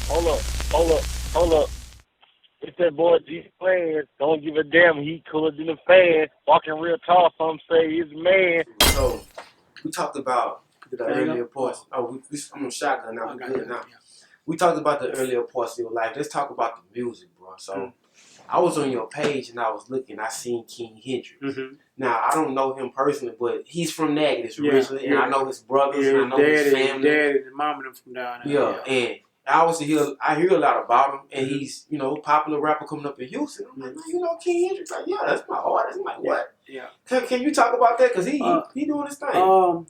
Hold up, hold up, hold up. It's that boy G Plans. Don't give a damn. He cooler than a fan. Walking real tall. Some say he's a man. So we talked about the earlier parts. I'm on shotgun now. I We got good that. now. Yeah. We talked about the earlier parts of your life. Let's talk about the music, bro. So I was on your page and I was looking. I seen King Hendricks. Mm-hmm. Now I don't know him personally, but he's from Natchez Yeah, originally, and I know his brothers and I know his family. Daddy, and mama them from down there. Yeah, and I hear a lot about him, and Mm-hmm. he's a popular rapper coming up in Houston. I'm like, man, you know King Hendricks? Like, yeah, that's my artist. I'm like, what? Yeah. Can you talk about that? Cause he doing his thing.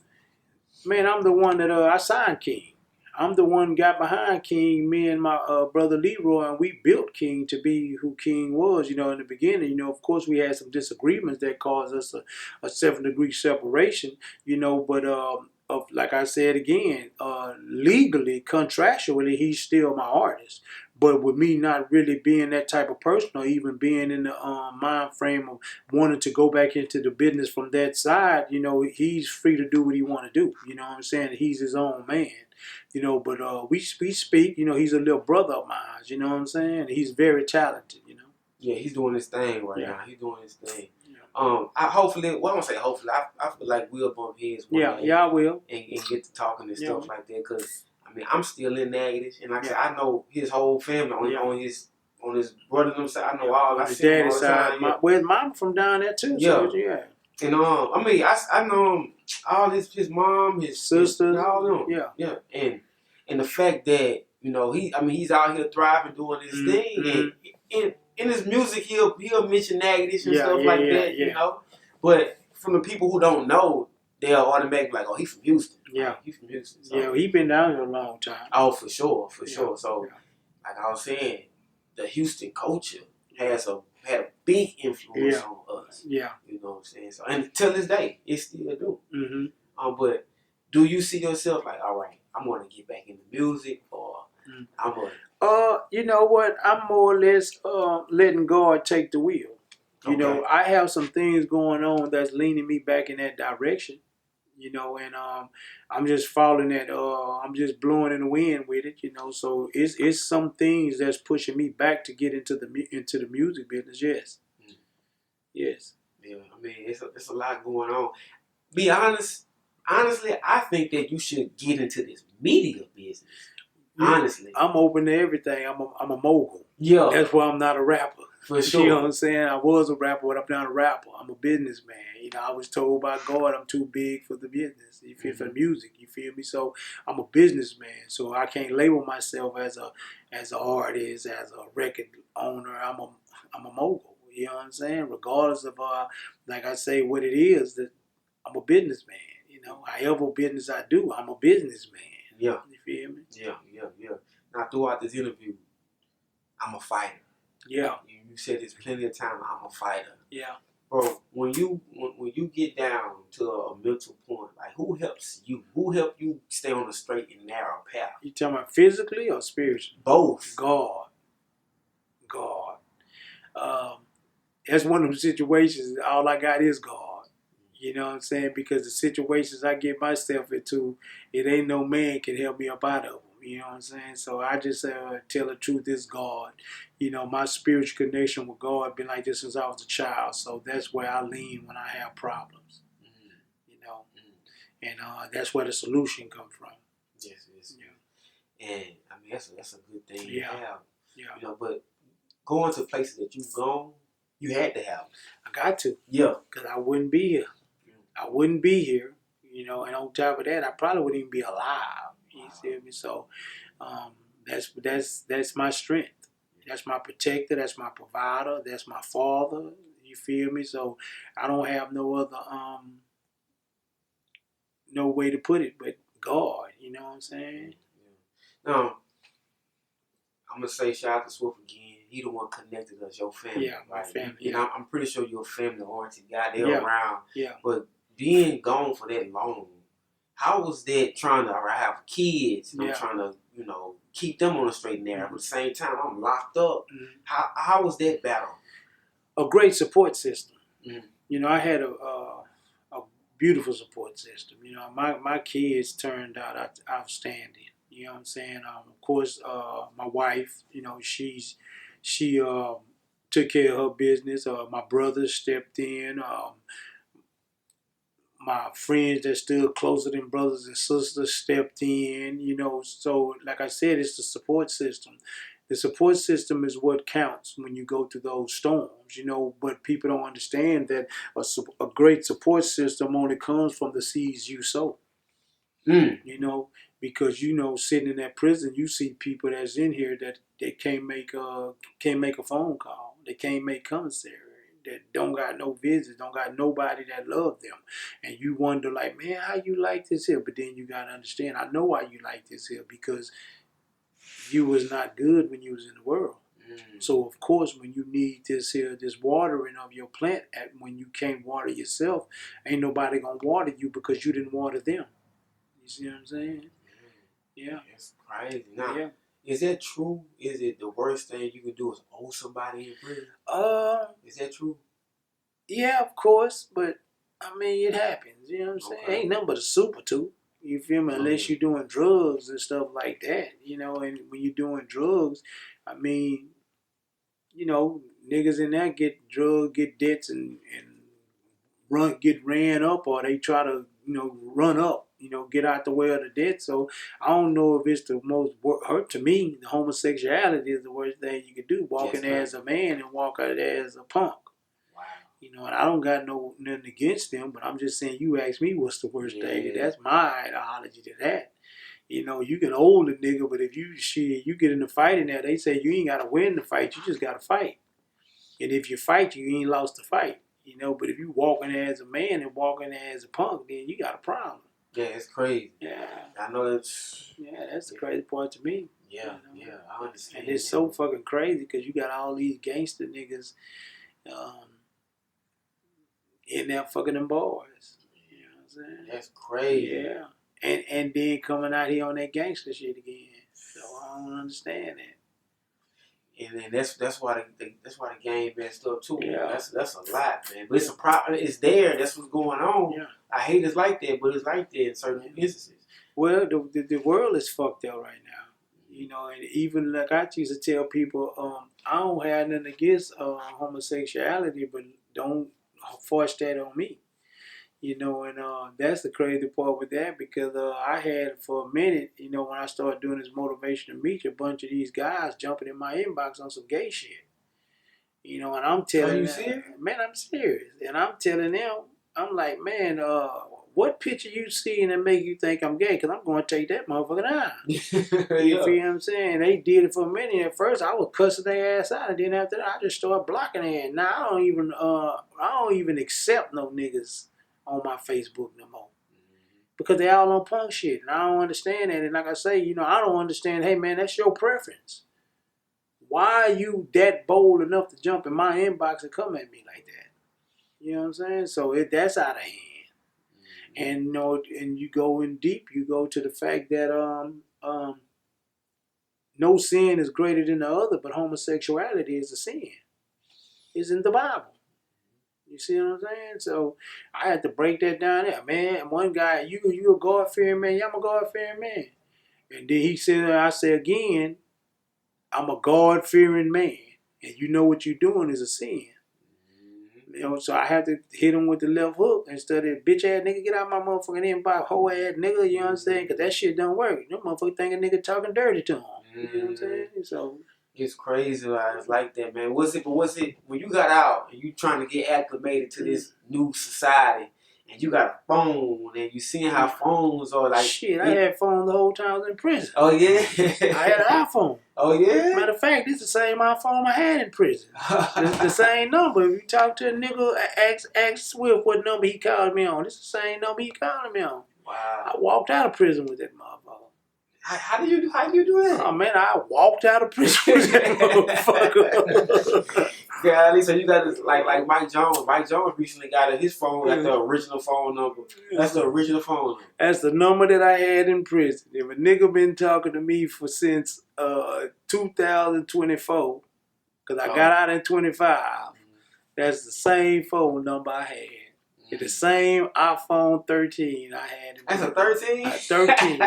Man, I'm the one that I signed King. I'm the one got behind King. Me and my brother Leroy, and we built King to be who King was. In the beginning, of course, we had some disagreements that caused us a 7-degree separation. But like I said again, legally, contractually, he's still my artist. But with me not really being that type of person, or even being in the mind frame of wanting to go back into the business from that side, he's free to do what he want to do. You know what I'm saying? He's his own man. But we speak. He's a little brother of mine. You know what I'm saying? He's very talented. Yeah, he's doing his thing right Yeah. now. He's doing his thing. Yeah. I won't say hopefully. I feel like we'll bump heads one day. Yeah, I will. And get to talking and stuff Yeah. like that. Cause I mean, I'm still in Natchez, and like I said, I know his whole family on his brother them side. I know all. I His see him daddy all the side. time. Yeah. Where's mom from down there too? Yeah. So, yeah. And I mean, I know all his mom, his Sisters. all them. Yeah. And the fact that he's out here thriving, doing his thing, and in his music he'll mention Natchez and stuff like that, you know. But from the people who don't know, they'll automatically like, oh, he's from Houston. Yeah, like, he's from Houston. So. Yeah, he been down here a long time. Oh, for sure. So, like I was saying, the Houston culture had a big influence on us. Yeah, you know what I'm saying. So, and till this day, it still do. Mm-hmm. But do you see yourself like, all right, I'm going to get back into music, or I'm going? You know what? I'm more or less letting God take the wheel. You know, I have some things going on that's leaning me back in that direction. And I'm just following that. I'm just blowing in the wind with it. So it's some things that's pushing me back to get into the music business. Yes, yes. Yeah, I mean, it's a lot going on. Be honest. Honestly, I think that you should get into this media business. Honestly, I'm open to everything. I'm a mogul. Yeah, that's why I'm not a rapper. For sure. You know what I'm saying? I was a rapper, but I'm not a rapper. I'm a businessman. I was told by God I'm too big for the business. You feel for music? You feel me? So I'm a businessman. So I can't label myself as an artist, as a record owner. I'm a mogul. You know what I'm saying? Regardless of like I say, what it is, that I'm a businessman. However business I do, I'm a businessman. Yeah. You feel me? Yeah. Now throughout this interview, I'm a fighter. Yeah. You said this plenty of times. I'm a fighter. Yeah. Bro, when you get down to a mental point, like who helps you? Who helped you stay on a straight and narrow path? You talking about physically or spiritually? Both. God. That's one of them situations. All I got is God. You know what I'm saying? Because the situations I get myself into, it ain't no man can help me up out of them. You know what I'm saying? So I just tell the truth is God. My spiritual connection with God been like this since I was a child. So that's where I lean when I have problems. And that's where the solution comes from. Yes. Yeah. And I mean that's a good thing to have. Yeah. But going to places that you've gone, you had to have. I got to. Yeah. Because I wouldn't be here. I wouldn't be here. And on top of that, I probably wouldn't even be alive. You see me? So that's my strength. That's my protector. That's my provider. That's my father. You feel me? So I don't have no other no way to put it but God. You know what I'm saying? Yeah. Now I'm gonna say shout out to Swift again. He the one connected us, your family. Yeah, my family. And I'm pretty sure you're a family oriented guy. They're around. Yeah. But being gone for that long, how was that trying to have kids and I'm trying to, keep them on the straight and narrow, but at the same time I'm locked up. How was that battle? A great support system. I had a beautiful support system. My kids turned out outstanding. You know what I'm saying? Of course, my wife, you know, she took care of her business. My brother stepped in. My friends that stood closer than brothers and sisters stepped in, you know. So, like I said, it's the support system. The support system is what counts when you go through those storms, you know. But people don't understand that a great support system only comes from the seeds you sow, you know. Because, you know, sitting in that prison, you see people that's in here that they can't make a phone call, they can't make commissary, that don't got no visits, don't got nobody that love them. And you wonder, like, man, how you like this here? But then you got to understand, I know why you like this here, because you was not good when you was in the world. So, of course, when you need this watering of your plant, when you can't water yourself, ain't nobody going to water you because you didn't water them. You see what I'm saying? Yeah. It's crazy. Now, yeah. Is that true? Is it the worst thing you can do is owe somebody in prison? Is that true? Yeah, of course, but I mean, it happens. You know what I'm saying? Ain't nothing but a super two. You feel me? Unless you're doing drugs and stuff like that, you know. And when you're doing drugs, I mean, you know, niggas in there get debts and get ran up, or they try to, you know, run up, you know, get out the way of the debt. So I don't know if it's the most hurt to me. The homosexuality is the worst thing you could do. Walking there as a man and walk out there as a punk. Wow. You know, and I don't got nothing against them, but I'm just saying, you ask me what's the worst thing, and that's my ideology to that. You know, you can hold a nigga, but if you get in a fight in there, they say you ain't got to win the fight, you just got to fight. And if you fight, you ain't lost the fight. You know, but if you walking there as a man and walking there as a punk, then you got a problem. Yeah, it's crazy. Yeah. I know it's... Yeah, that's the crazy part to me. Yeah, you know? Yeah, I understand. And it's so fucking crazy because you got all these gangster niggas in there fucking them boys. You know what I'm saying? That's crazy. Yeah. And then coming out here on that gangster shit again. So I don't understand that. And then that's why the game messed up too. Yeah. That's a lot, man. But it's a problem. It's there. That's what's going on. Yeah. I hate it's like that, but it's like that in certain instances. Well, the world is fucked up right now. You know, and even like I used to tell people, I don't have nothing against homosexuality, but don't force that on me. You know, and that's the crazy part with that, because I had for a minute, you know, when I started doing this motivational Meechie, a bunch of these guys jumping in my inbox on some gay shit. You know, and I'm telling them, man, I'm serious. And I'm telling them, I'm like, man, what picture you seeing that make you think I'm gay? Because I'm going to take that motherfucker down. You feel what I'm saying? They did it for a minute. At first, I was cussing their ass out. And then after that, I just started blocking their ass. Now, I don't even accept no niggas on my Facebook no more. Because they all on punk shit. And I don't understand that. And like I say, you know, I don't understand, hey, man, that's your preference. Why are you that bold enough to jump in my inbox and come at me like that? You know what I'm saying? So that's out of hand. And, you know, and you go in deep, you go to the fact that no sin is greater than the other, but homosexuality is a sin. It's in the Bible. You see what I'm saying? So I had to break that down there. Man, one guy, you a God-fearing man? Yeah, I'm a God-fearing man. And then I said again, I'm a God-fearing man. And you know what you're doing is a sin. You know, so I had to hit him with the left hook instead of, bitch ass nigga, get out my motherfucking inbox, hoe ass nigga, you know what I'm saying? Because that shit don't work. Them motherfuckers think a nigga talking dirty to him. You know what I'm saying? So it's crazy. It's like that, man. Was it when you got out and you trying to get acclimated to this new society, and you got a phone and you seeing how phones are like? Shit, I had phone the whole time I was in prison. Oh yeah, I had an iPhone. Oh yeah. Matter of fact, this is the same iPhone I had in prison. It's the same number. If you talk to a nigga, ask Swift what number he called me on. It's the same number he called me on. Wow. I walked out of prison with that motherfucker. How do you do that? Oh man, I walked out of prison with that motherfucker. Yeah, so you got this like Mike Jones. Mike Jones recently got his phone like the original phone number. That's the original phone number. That's the number that I had in prison. If a nigga been talking to me since 2024, because I got out in 25, that's the same phone number I had. It's the same iPhone 13 I had. That's a 13? 13.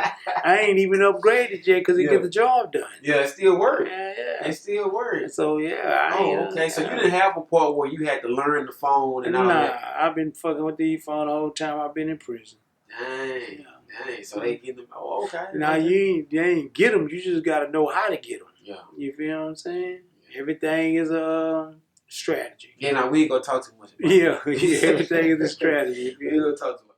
I ain't even upgraded yet because it get the job done. Yeah, it still works. Yeah. It still works. So, okay. So you didn't have a part where you had to learn the phone and all that? Nah, I've been fucking with the phone the whole time I've been in prison. Dang. So they get them. Oh, okay. Now, you ain't get them. You just got to know how to get them. Yeah. You feel what I'm saying? Everything is a strategy. Yeah, now we ain't going to talk too much about it. Yeah, everything is a strategy. We ain't going to talk too much.